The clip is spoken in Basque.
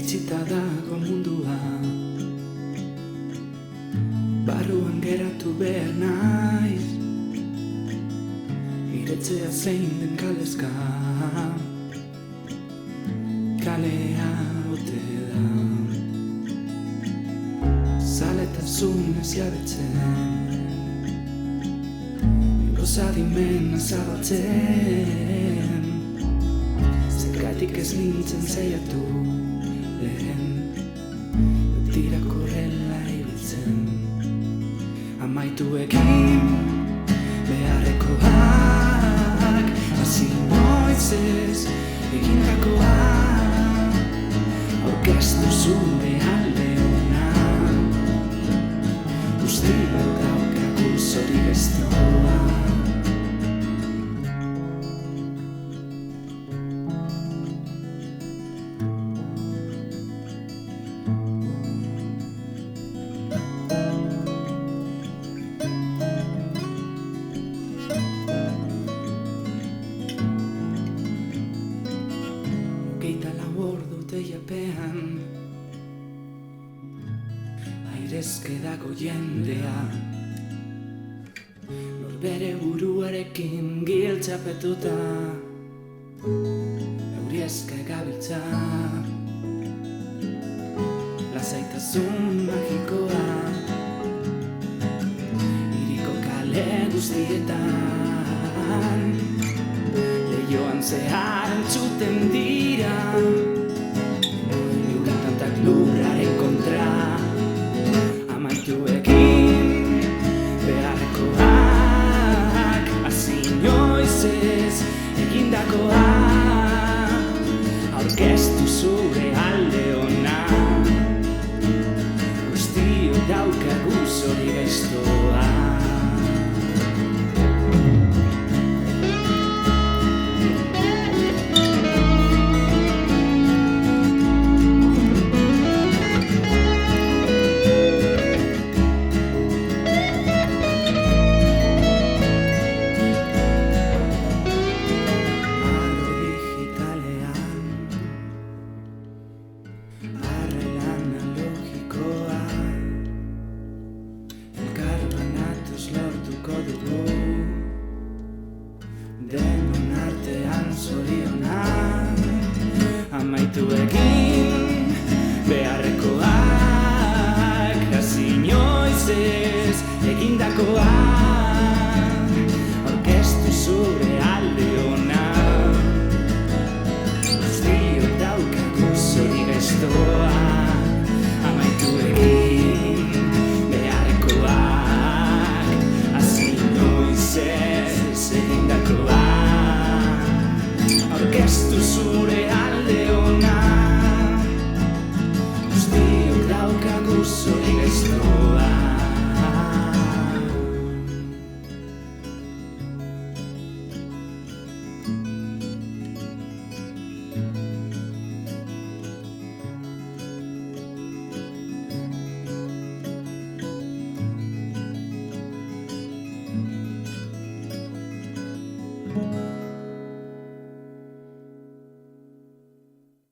Itxita dago mundua, barruan geratu behar naiz, iretzea zein den kalezka, kalea ote da. Zaletasunez jabetzen, gozadimena zabaltzen, zergatik ez nintzen saiatu lehen, betirako horrela ibiltzen. Amaituekin beharrekoak, hasi noiz ez egindakoak, aurkeztu zure alde ona, guztiak daukagu zori gaiztoa. Deiapean airezke dago jendea, norbere buruarekin giltzapetuta, euri eske gabiltza, lasaitasun magikoa, hiriko kale guztietan, leioan zehar entzuten dira, lurraren kontra. Amaituekin beharrekoak, hasi inoiz ez egindakoa, aurkeztu zure alde ona, guztiok daukagu zori gaiztoa. Denon artean zoriona, amaituekin beharrekoak, hasi inoiz ez egindakoa, aurkeztu zure alde ona, guztiok daukagu zori gaiztoa. Amaituekin beharrekoak, hasi inoiz ez egindakoa, aurkeztu zure alde